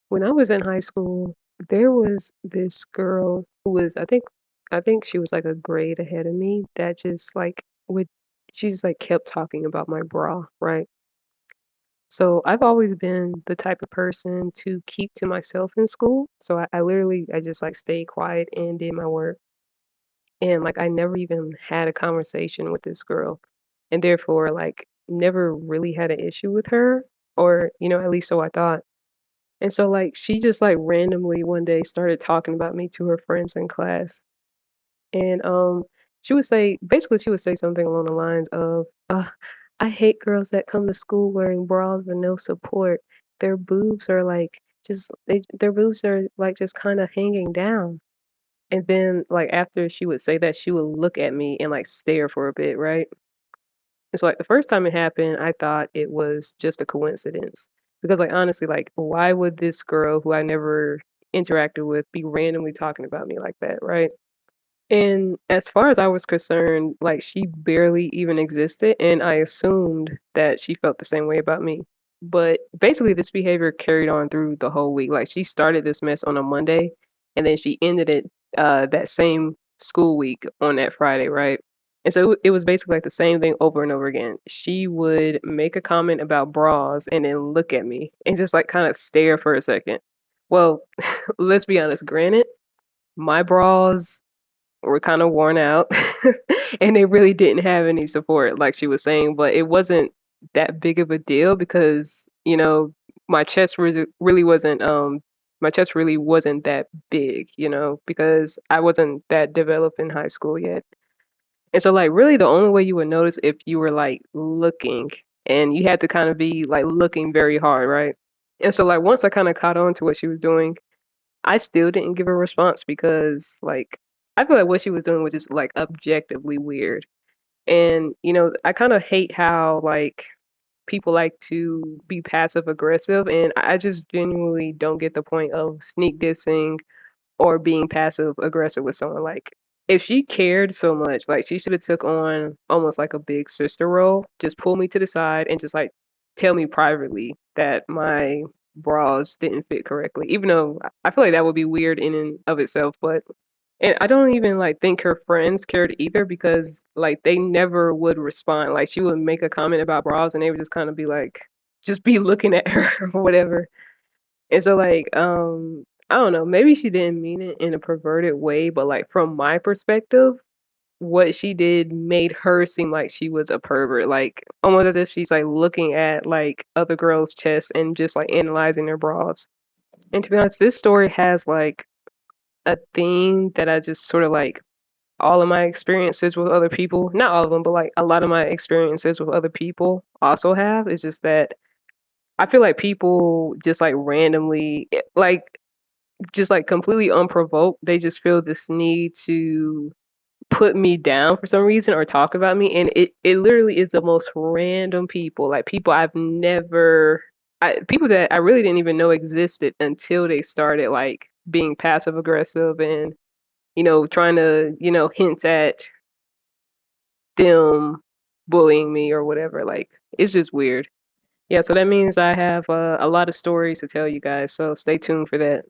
When I was in high school, there was this girl who was, I think she was like a grade ahead of me that just like would, she just like kept talking about my bra, right? So I've always been the type of person to keep to myself in school. So I literally, I just like stayed quiet and did my work. And like I never even had a conversation with this girl. And therefore, like, never really had an issue with her, or, at least so I thought. And so like she just like randomly one day started talking about me to her friends in class. And she would say something along the lines of, I hate girls that come to school wearing bras with no support. Their boobs are like their boobs are like just kind of hanging down. And then like after she would say that, she would look at me and like stare for a bit, right? And so like the first time it happened, I thought it was just a coincidence. Because like honestly, like why would this girl who I never interacted with be randomly talking about me like that, right? And as far as I was concerned, like she barely even existed, and I assumed that she felt the same way about me. But basically this behavior carried on through the whole week. Like she started this mess on a Monday, and then she ended it that same school week on that Friday, right? And so it was basically like the same thing over and over again. She would make a comment about bras and then look at me and just like kind of stare for a second. Well, let's be honest, granted, my bras were kind of worn out and they really didn't have any support like she was saying, but it wasn't that big of a deal because my chest really wasn't my chest really wasn't that big, because I wasn't that developed in high school yet. And so like really the only way you would notice if you were like looking, and you had to kind of be like looking very hard, right? And so like once I kind of caught on to what she was doing, I still didn't give a response because like I feel like what she was doing was just like objectively weird. And I kind of hate how like people like to be passive aggressive, and I just genuinely don't get the point of sneak dissing or being passive aggressive with someone. Like if she cared so much, like she should have took on almost like a big sister role, just pull me to the side and just like tell me privately that my bras didn't fit correctly. Even though I feel like that would be weird in and of itself, but and I don't even like think her friends cared either because like they never would respond. Like she would make a comment about bras and they would just kind of be like just be looking at her or whatever. And so like I don't know, maybe she didn't mean it in a perverted way, but like from my perspective, what she did made her seem like she was a pervert, like almost as if she's like looking at like other girls' chests and just like analyzing their bras. And to be honest, this story has like a theme that I just sort of like all of my experiences with other people, not all of them, but like a lot of my experiences with other people also have. It's just that I feel like people just like randomly, like just like completely unprovoked, they just feel this need to put me down for some reason or talk about me. And it literally is the most random people, like people I've never, people that I really didn't even know existed until they started like being passive aggressive and, trying to, hint at them bullying me or whatever. Like, it's just weird. Yeah, so that means I have a lot of stories to tell you guys. So stay tuned for that.